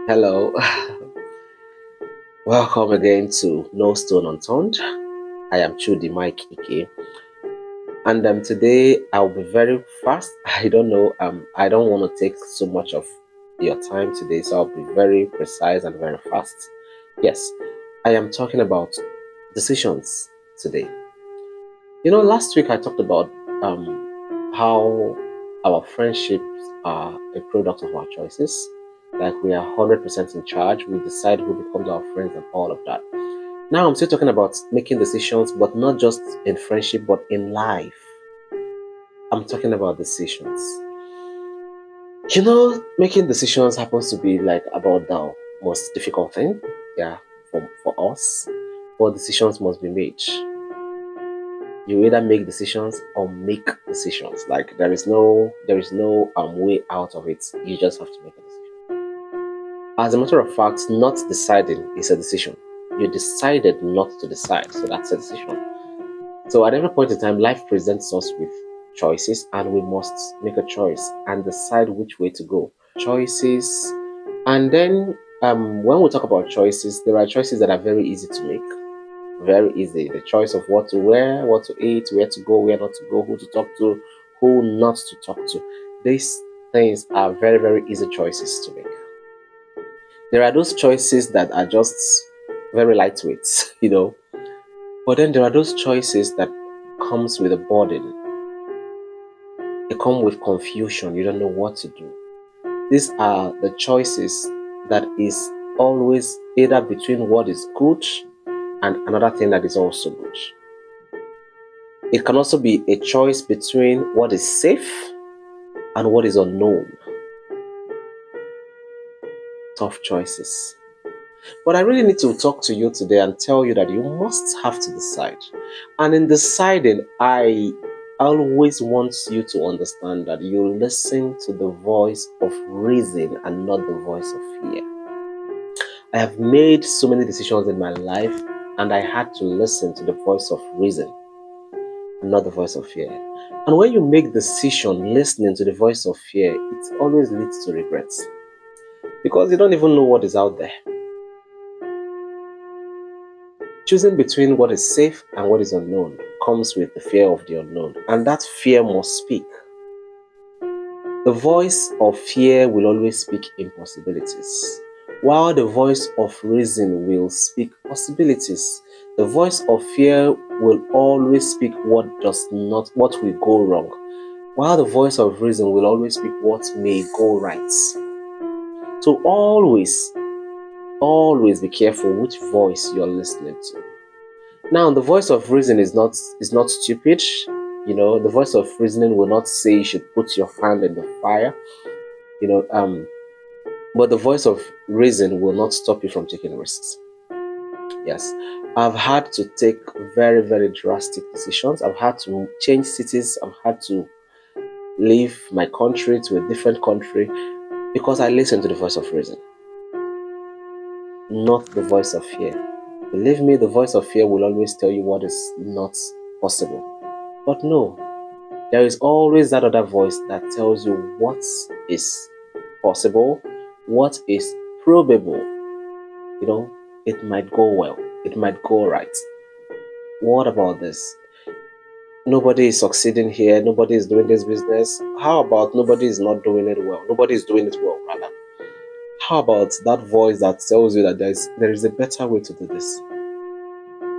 Hello, welcome again to No Stone Unturned. I am Chudi Mike Ike, and today I'll be very fast. I don't want to take so much of your time today, so I'll be very precise and very fast. Yes, I am talking about decisions today. Last week I talked about how our friendships are a product of our choices. Like we are 100% in charge. We decide who becomes our friends and all of that. Now I'm still talking about making decisions, but not just in friendship, but in life. I'm talking about decisions. Making decisions happens to be like about the most difficult thing, yeah, for us. But decisions must be made. You either make decisions or make decisions. Like there is no way out of it. You just have to make a decision. As a matter of fact, not deciding is a decision. You decided not to decide, so that's a decision. So at every point in time, life presents us with choices, and we must make a choice and decide which way to go. Choices, and then when we talk about choices, there are choices that are very easy to make. Very easy. The choice of what to wear, what to eat, where to go, where not to go, who to talk to, who not to talk to. These things are very, very easy choices to make. There are those choices that are just very lightweight, But then there are those choices that comes with a burden. They come with confusion. You don't know what to do. These are the choices that is always either between what is good and another thing that is also good. It can also be a choice between what is safe and what is unknown. Tough choices. But I really need to talk to you today and tell you that you must have to decide. And in deciding, I always want you to understand that you listen to the voice of reason and not the voice of fear. I have made so many decisions in my life, and I had to listen to the voice of reason and not the voice of fear. And when you make decision listening to the voice of fear, it always leads to regrets because you don't even know what is out there. Choosing between what is safe and what is unknown comes with the fear of the unknown, and that fear must speak. The voice of fear will always speak impossibilities, while the voice of reason will speak possibilities. The voice of fear will always speak what will go wrong, while the voice of reason will always speak what may go right. So always be careful which voice you're listening to. Now, the voice of reason is not stupid. The voice of reasoning will not say you should put your hand in the fire. But the voice of reason will not stop you from taking risks. Yes, I've had to take very, very drastic decisions. I've had to change cities. I've had to leave my country to a different country because I listened to the voice of reason, not the voice of fear. Believe me, the voice of fear will always tell you what is not possible. But no, there is always that other voice that tells you what is possible, what is probable. It might go well, it might go right. What about this? Nobody is succeeding here, nobody is doing this business. How about nobody is not doing it well? Nobody is doing it well, rather. How about that voice that tells you that there is a better way to do this?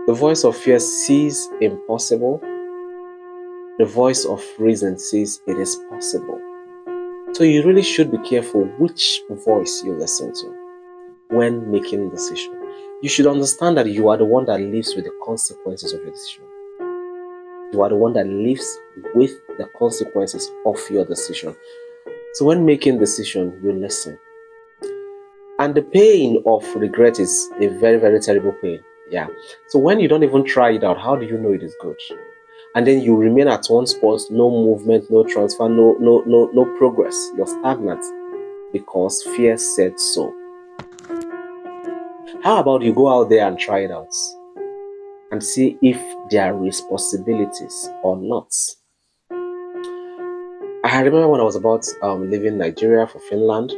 The voice of fear sees impossible. The voice of reason says it is possible. So you really should be careful which voice you listen to when making a decision. You should understand that you are the one that lives with the consequences of your decision. You are the one that lives with the consequences of your decision. So when making a decision, you listen. And the pain of regret is a very, very terrible pain. Yeah. So when you don't even try it out, how do you know it is good? And then you remain at one spot, no movement, no transfer, no progress. You're stagnant because fear said so. How about you go out there and try it out and see if there is possibilities or not? I remember when I was about leaving Nigeria for Finland.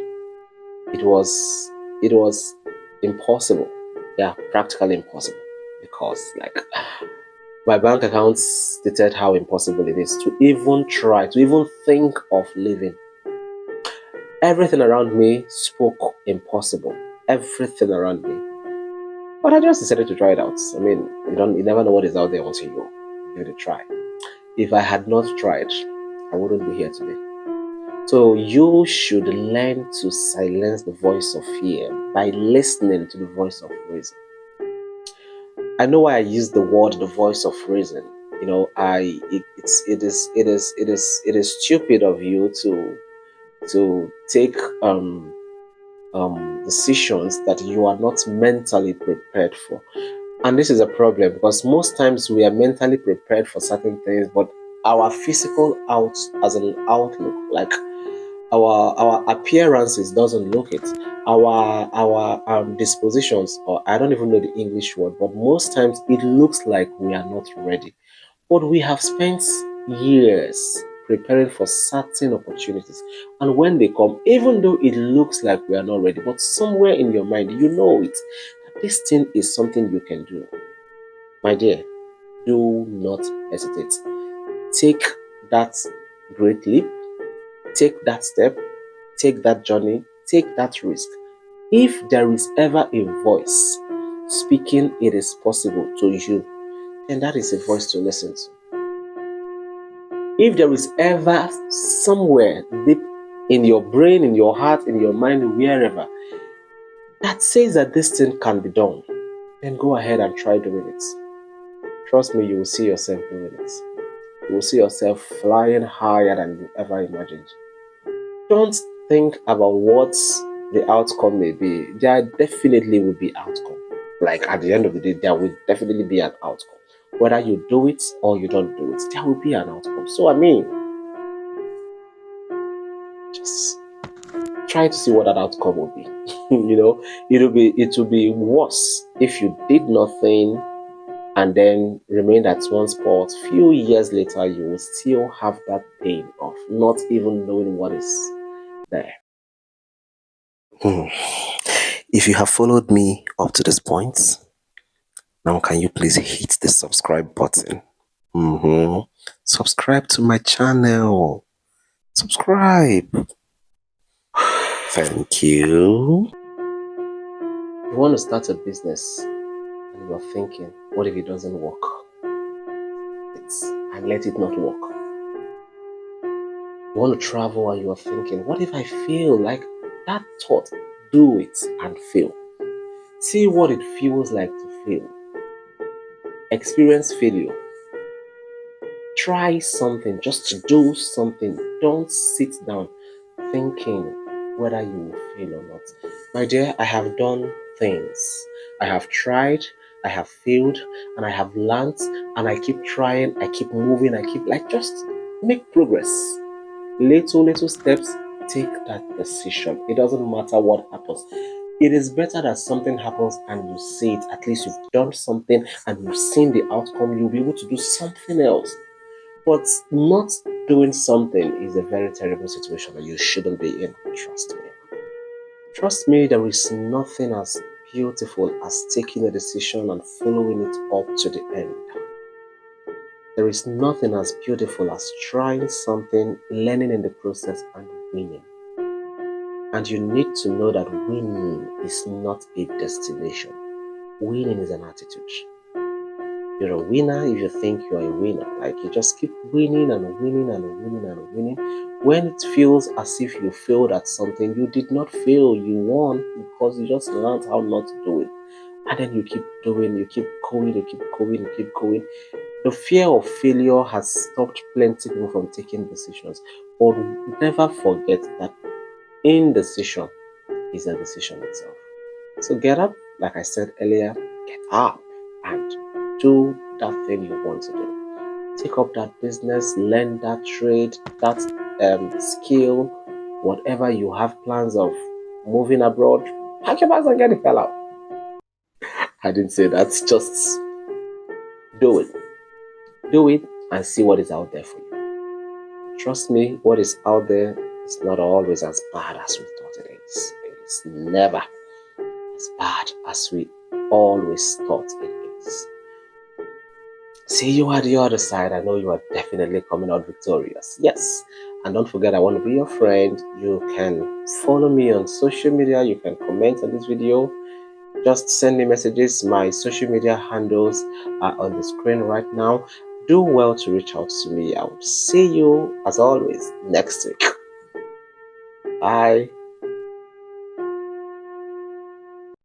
It was it was impossible. Yeah, practically impossible. Because like my bank account stated how impossible it is to even try, to even think of living. Everything around me spoke impossible. Everything around me. But I just decided to try it out. I mean, you never know what is out there until you give it a try. If I had not tried, I wouldn't be here today. So you should learn to silence the voice of fear by listening to the voice of reason. I know why I use the word the voice of reason. You know, it is stupid of you to take decisions that you are not mentally prepared for. And this is a problem because most times we are mentally prepared for certain things, but our physical out as an outlook, like our appearances doesn't look it. Our dispositions, or I don't even know the English word, but most times it looks like we are not ready. But we have spent years preparing for certain opportunities. And when they come, even though it looks like we are not ready, but somewhere in your mind, you know it, that this thing is something you can do. My dear, do not hesitate. Take that great leap, take that step, take that journey, take that risk. If there is ever a voice speaking it is possible to you, then that is a voice to listen to. If there is ever somewhere deep in your brain, in your heart, in your mind, wherever, that says that this thing can be done, then go ahead and try doing it. Trust me, you will see yourself doing it. You will see yourself flying higher than you ever imagined. Don't think about what the outcome may be. There definitely will be outcome. Like at the end of the day, there will definitely be an outcome. Whether you do it or you don't do it, there will be an outcome. So I mean, just try to see what that outcome will be. It will be worse if you did nothing and then remained at one spot. Few years later, you will still have that pain of not even knowing what is there. If you have followed me up to this point, now can you please hit the subscribe button? Subscribe to my channel. Subscribe. Thank you. You want to start a business and you are thinking, what if it doesn't work? And let it not work. You want to travel and you are thinking, what if I fail? Like that thought, do it and fail. See what it feels like to fail. Experience failure. Try something, just do something. Don't sit down thinking whether you will fail or not. My dear, I have done things. I have tried, I have failed, and I have learned, and I keep trying, I keep moving, I keep just make progress. Little steps, take that decision. It doesn't matter what happens. It is better that something happens and you see it. At least you've done something and you've seen the outcome. You'll be able to do something else. But not doing something is a very terrible situation that you shouldn't be in. Trust me. Trust me, there is nothing as beautiful as taking a decision and following it up to the end. There is nothing as beautiful as trying something, learning in the process, and winning. And you need to know that winning is not a destination. Winning is an attitude. You're a winner if you think you're a winner. Like you just keep winning and winning and winning and winning. When it feels as if you failed at something, you did not fail, you won because you just learned how not to do it. And then you keep doing, you keep going, you keep going, you keep going. The fear of failure has stopped plenty of people from taking decisions. But never forget that indecision is a decision itself. So get up, like I said earlier, get up and do that thing you want to do. Take up that business, learn that trade, that skill, whatever you have plans of moving abroad, pack your bags and get the hell out. I didn't say that, just do it. Do it and see what is out there for you. Trust me, what is out there is not always as bad as we thought it is. It's never. as bad as we always thought it is. See you at the other side. I know you are definitely coming out victorious. Yes. And don't forget, I want to be your friend. You can follow me on social media. You can comment on this video. Just send me messages. My social media handles are on the screen right now. Do well to reach out to me. I will see you, as always, next week. Bye.